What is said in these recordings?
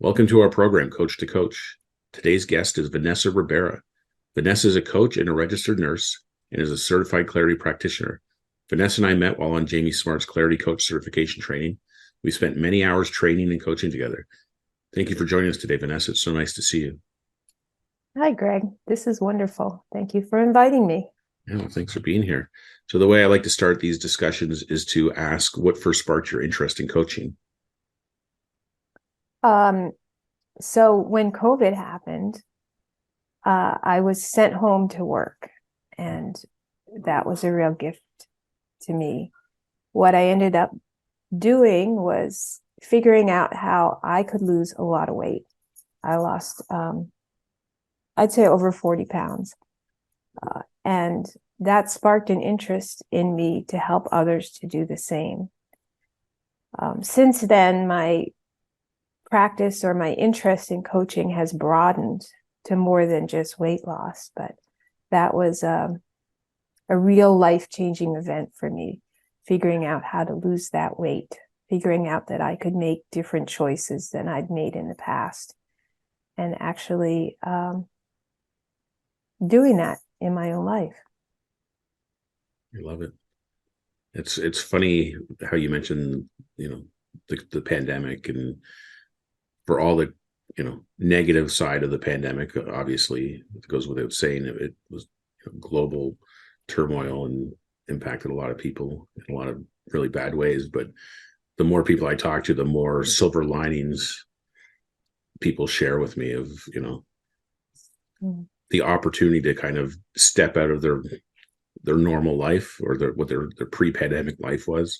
Welcome to our program, Coach-to-Coach. Today's guest is Vanessa Rubera. Vanessa is a coach and a registered nurse and is a certified Clarity Practitioner. Vanessa and I met while on Jamie Smart's Clarity Coach certification training. We spent many hours training and coaching together. Thank you for joining us today, Vanessa. It's so nice to see you. Hi, Greg. This is wonderful. Thank you for inviting me. Yeah, well, thanks for being here. So the way I like to start these discussions is to ask what first sparked your interest in coaching? So when COVID happened, I was sent home to work, and that was a real gift to me. What I ended up doing was figuring out how I could lose a lot of weight. I lost, I'd say over 40 pounds. And that sparked an interest in me to help others to do the same. Since then, my practice or my interest in coaching has broadened to more than just weight loss, but that was a real life-changing event for me, figuring out how to lose that weight, figuring out that I could make different choices than I'd made in the past, and actually doing that in my own life. I love it. It's funny how you mentioned, the pandemic, and for all the, negative side of the pandemic, obviously it goes without saying it was global turmoil and impacted a lot of people in a lot of really bad ways. But the more people I talk to, the more silver linings people share with me of, the opportunity to kind of step out of their normal life or what their pre-pandemic life was,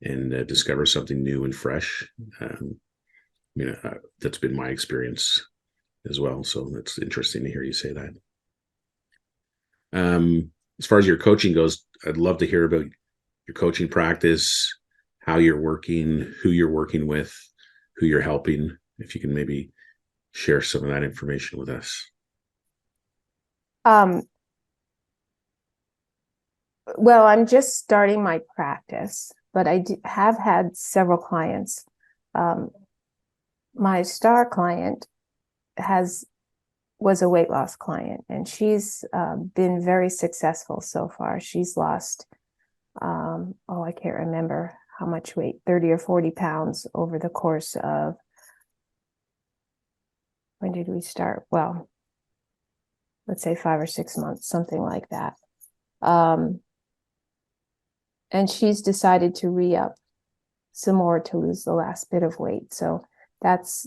and discover something new and fresh. That's been my experience as well. So it's interesting to hear you say that. As far as your coaching goes, I'd love to hear about your coaching practice, how you're working, who you're working with, who you're helping. If you can maybe share some of that information with us. Well, I'm just starting my practice, but I have had several clients. My star client was a weight loss client, and she's been very successful so far. She's lost, I can't remember how much weight, 30 or 40 pounds over the course of, when did we start? Well, let's say 5 or 6 months, something like that. And she's decided to re-up some more to lose the last bit of weight. So that's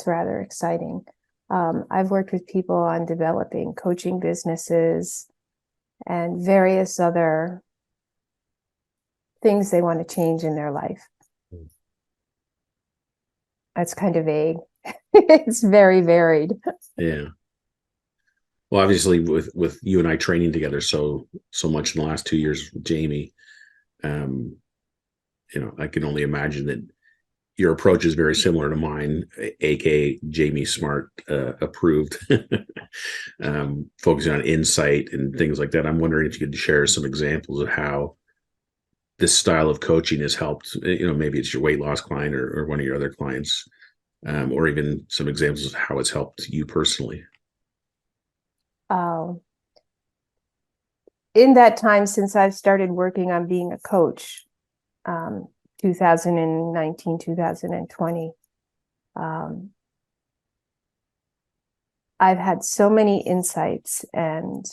rather exciting. I've worked with people on developing coaching businesses and various other things they want to change in their life. That's kind of vague. It's very varied. Yeah. Well, obviously with you and I training together so much in the last 2 years with Jamie, I can only imagine that your approach is very similar to mine, aka Jamie Smart approved, focusing on insight and things like that. I'm wondering if you could share some examples of how this style of coaching has helped, maybe it's your weight loss client or one of your other clients, or even some examples of how it's helped you personally. In that time since I've started working on being a coach, 2019, 2020, I've had so many insights and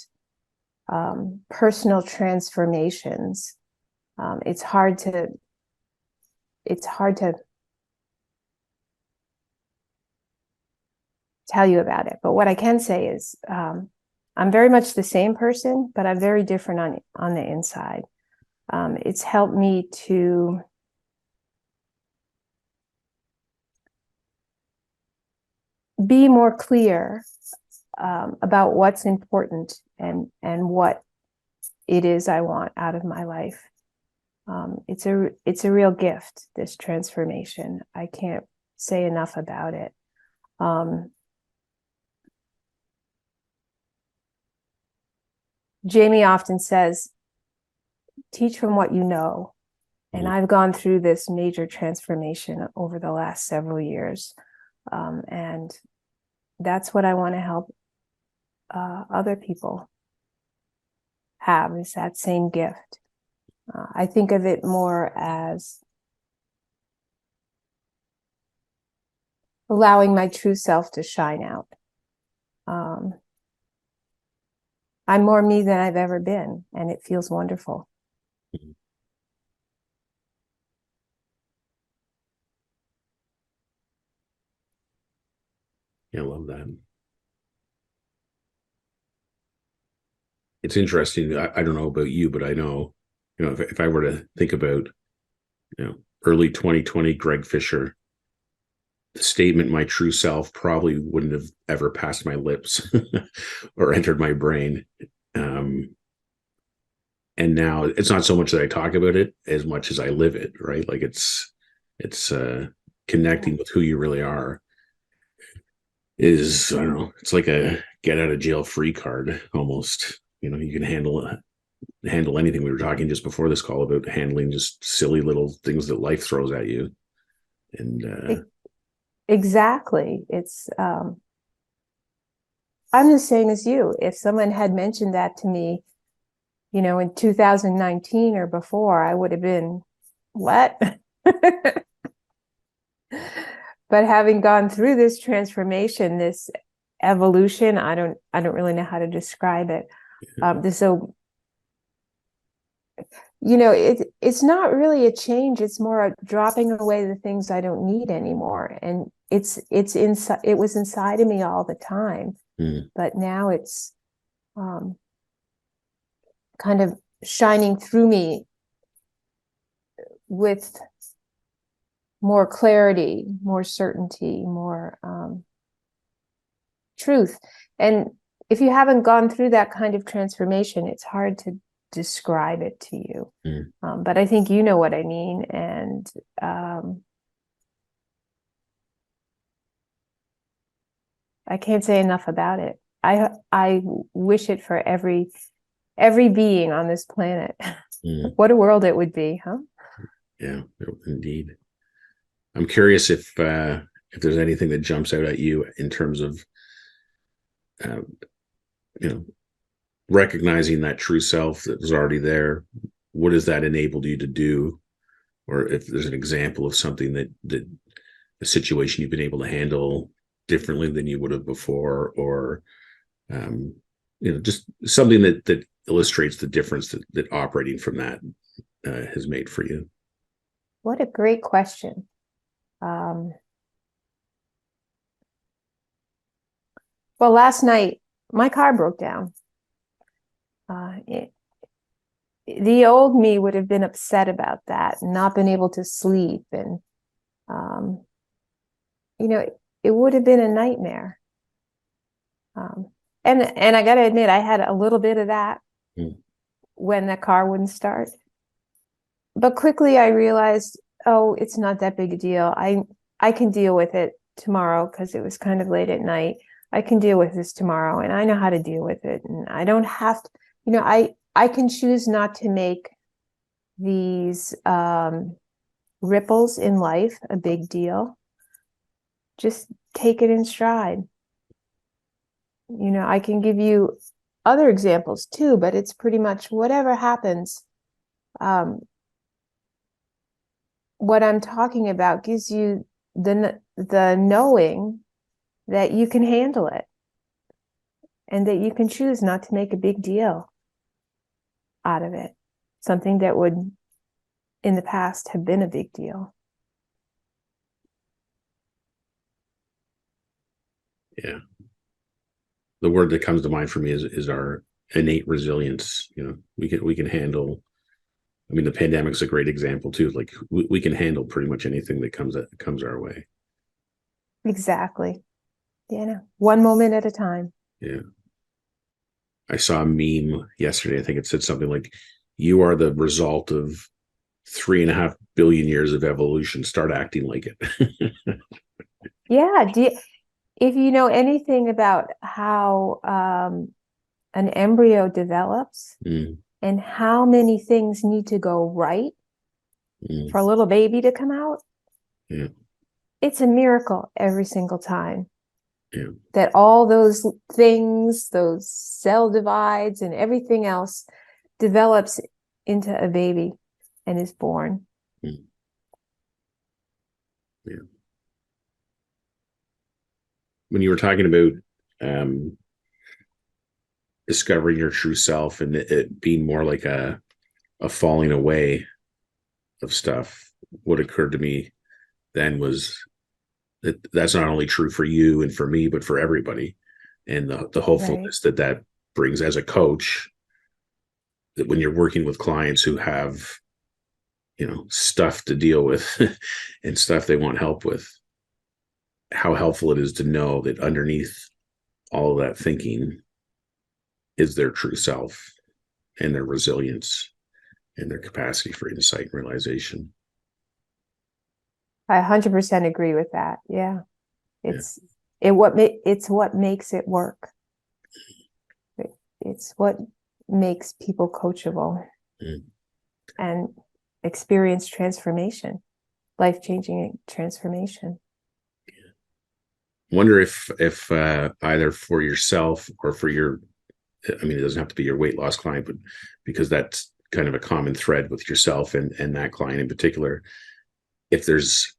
personal transformations. It's hard to tell you about it, but what I can say is I'm very much the same person, but I'm very different on the inside. It's helped me to be more clear about what's important and what it is I want out of my life. It's a real gift, this transformation. I can't say enough about it. Jamie often says, teach from what you know. And I've gone through this major transformation over the last several years. And that's what I want to help other people have, is that same gift. I think of it more as allowing my true self to shine out. I'm more me than I've ever been, and it feels wonderful. Yeah, I love that. It's interesting. I don't know about you, but I know, if I were to think about, early 2020 Greg Fisher, the statement "my true self" probably wouldn't have ever passed my lips or entered my brain. And now it's not so much that I talk about it as much as I live it, right? Like it's connecting with who you really are is, I don't know, it's like a get out of jail free card almost. You can handle anything. We were talking just before this call about handling just silly little things that life throws at you. And Exactly. I'm the same as you. If someone had mentioned that to me, in 2019 or before, I would have been, what? But having gone through this transformation, this evolution, I don't really know how to describe it. It's not really a change. It's more a dropping away the things I don't need anymore. And it's inside, it was inside of me all the time, but now it's kind of shining through me with more clarity, more certainty, more truth. And if you haven't gone through that kind of transformation, it's hard to describe it to you. But I think you know what I mean. And I can't say enough about it. I wish it for every being on this planet. What a world it would be, huh? Yeah, indeed. I'm curious if there's anything that jumps out at you in terms of recognizing that true self that was already there. What has that enabled you to do? Or if there's an example of something that a situation you've been able to handle differently than you would have before, or just something that illustrates the difference that operating from that has made for you. What a great question. Well, last night my car broke down. The old me would have been upset about that and not been able to sleep, and it would have been a nightmare. And I got to admit, I had a little bit of that when the car wouldn't start. But quickly I realized, oh, it's not that big a deal. I can deal with it tomorrow, because it was kind of late at night. I can deal with this tomorrow, and I know how to deal with it. And I don't have to, I can choose not to make these ripples in life a big deal. Just take it in stride. I can give you other examples too, but it's pretty much whatever happens. What I'm talking about gives you the knowing that you can handle it, and that you can choose not to make a big deal out of it, something that would in the past have been a big deal. Yeah. The word that comes to mind for me is our innate resilience. We can handle. I mean, the pandemic's a great example too. Like we can handle pretty much anything that comes our way. Exactly. One moment at a time. Yeah. I saw a meme yesterday. I think it said something like, "You are the result of 3.5 billion years of evolution. Start acting like it." Yeah. If you know anything about how an embryo develops and how many things need to go right for a little baby to come out, it's a miracle every single time Yeah. that all those things, those cell divides and everything else develops into a baby and is born. Mm. Yeah. When you were talking about discovering your true self and it being more like a falling away of stuff, what occurred to me then was that that's not only true for you and for me, but for everybody. And the Right. hopefulness that that brings as a coach, that when you're working with clients who have, stuff to deal with and stuff they want help with, how helpful it is to know that underneath all of that thinking is their true self and their resilience and their capacity for insight and realization. I 100% agree with that. Yeah. Yeah. It's what makes it work. It's what makes people coachable Mm. and experience transformation, life-changing transformation. Wonder if either for yourself or for your, I mean, it doesn't have to be your weight loss client, but because that's kind of a common thread with yourself and that client in particular, if there's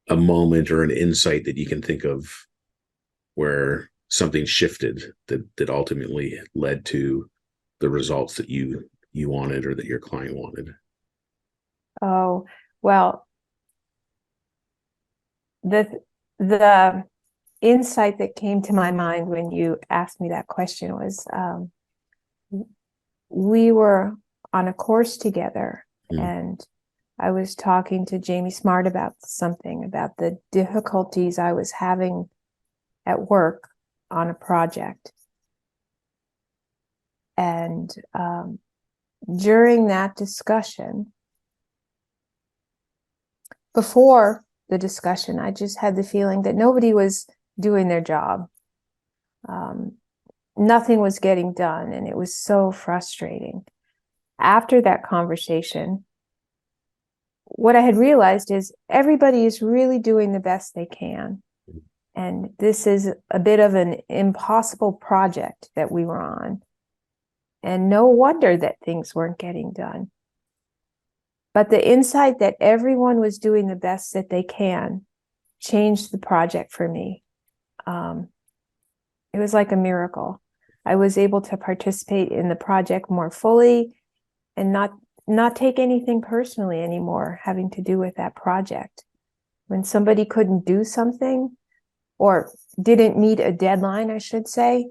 a moment or an insight that you can think of where something shifted that ultimately led to the results that you wanted or that your client wanted. Oh, well, the the insight that came to my mind when you asked me that question was we were on a course together, Mm. and I was talking to Jamie Smart about something about the difficulties I was having at work on a project. And during that discussion, before the discussion, I just had the feeling that nobody was doing their job. Um, Nothing was getting done, and it was so frustrating. After that conversation, what I had realized is everybody is really doing the best they can. And this is a bit of an impossible project that we were on. And no wonder that things weren't getting done. But the insight that everyone was doing the best that they can changed the project for me. It was like a miracle. I was able to participate in the project more fully and not take anything personally anymore having to do with that project. When somebody couldn't do something or didn't meet a deadline, I should say,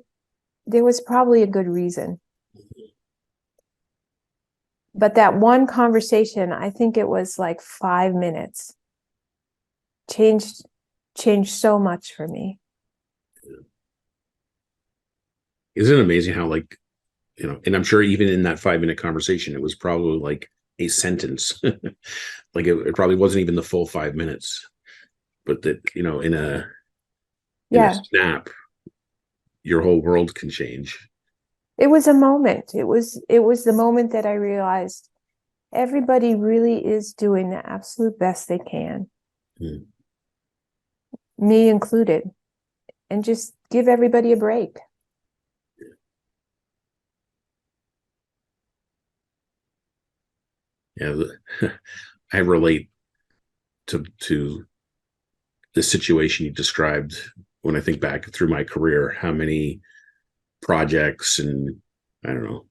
there was probably a good reason. But that one conversation, I think it was like 5 minutes, changed so much for me. Isn't it amazing how, like, and I'm sure even in that 5 minute conversation, it was probably like a sentence. Like it probably wasn't even the full 5 minutes, but that, in a Yeah, snap, your whole world can change. it was a moment. It was the moment that I realized everybody really is doing the absolute best they can, Mm. me included, and just give everybody a break. Yeah. I relate to the situation you described when I think back through my career, how many projects and I don't know,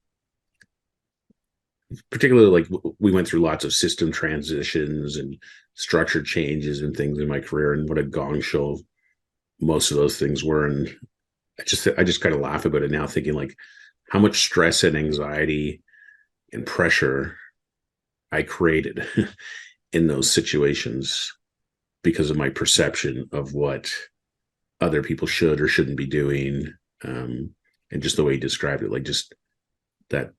particularly like we went through lots of system transitions and structure changes and things in my career, and what a gong show most of those things were. And I just kind of laugh about it now, thinking like how much stress and anxiety and pressure I created in those situations because of my perception of what other people should or shouldn't be doing. And just the way he described it, like just that,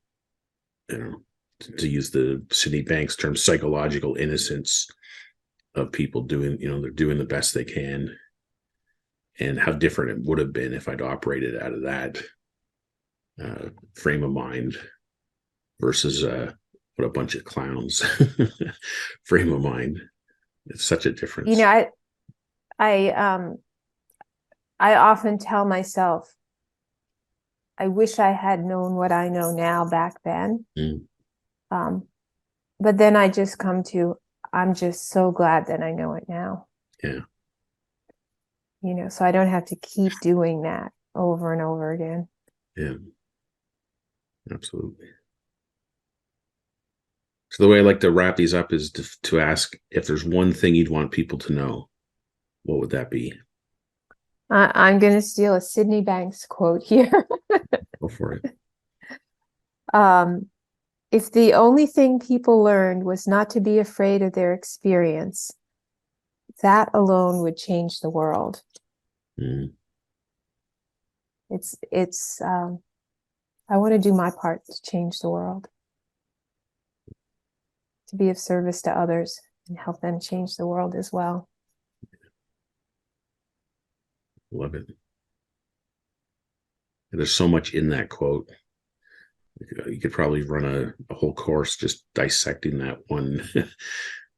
you know, to use the Sydney Banks term, psychological innocence of people doing, they're doing the best they can, and how different it would have been if I'd operated out of that frame of mind versus what a bunch of clowns frame of mind. It's such a You difference. know, I often tell myself, I wish I had known what I know now back then. Mm, But then I just come to, I'm just so glad that I know it now. yeah, So I don't have to keep doing that over and over again. yeah, absolutely. So the way I like to wrap these up is to ask if there's one thing you'd want people to know, what would that be? I'm going to steal a Sydney Banks quote here. Go for it. um, if the only thing people learned was not to be afraid of their experience, that alone would change the world. Mm, It's I want to do my part to change the world, to be of service to others and help them change the world as well. love it. And there's so much in that quote. You could probably run a whole course just dissecting that one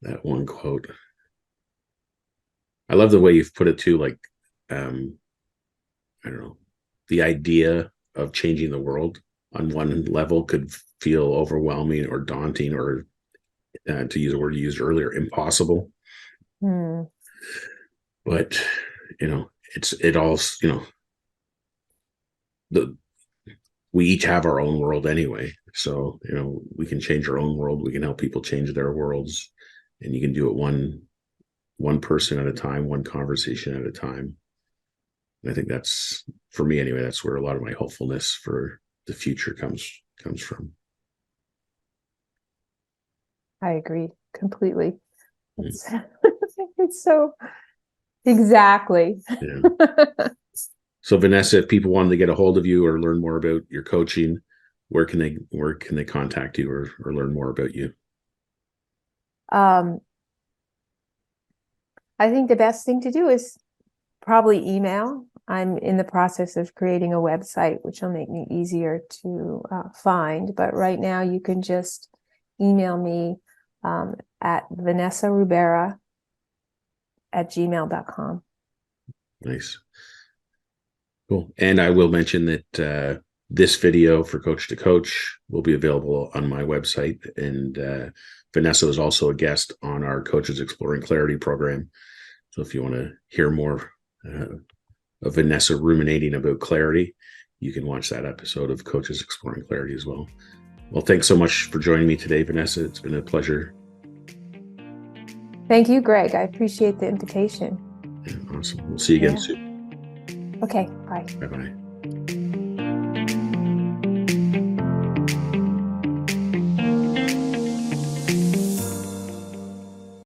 that one quote. I love the way you've put it too. Like, um, I don't know, the idea of changing the world on one level could feel overwhelming or daunting, or to use a word you used earlier, impossible. Hmm. But it all the we each have our own world anyway. So we can change our own world. We can help people change their worlds, and you can do it one person at a time, one conversation at a time. And I think that's, for me anyway, that's where a lot of my hopefulness for the future comes from. I agree completely. Mm. It's, it's so exactly. Yeah. So Vanessa, if people wanted to get a hold of you or learn more about your coaching, where can they contact you or learn more about you? um, I think the best thing to do is probably email. I'm in the process of creating a website, which will make me easier to find. But right now, you can just email me at Vanessa Rubera at gmail.com. Nice. Cool. And I will mention that this video for Coach-to-Coach will be available on my website. And Vanessa is also a guest on our Coaches Exploring Clarity program. So if you want to hear more of Vanessa ruminating about clarity, you can watch that episode of Coaches Exploring Clarity as well. Well, thanks so much for joining me today, Vanessa. It's been a pleasure. Thank you, Greg. I appreciate the invitation. Yeah, awesome. We'll see you again soon. Okay, bye. Bye-bye.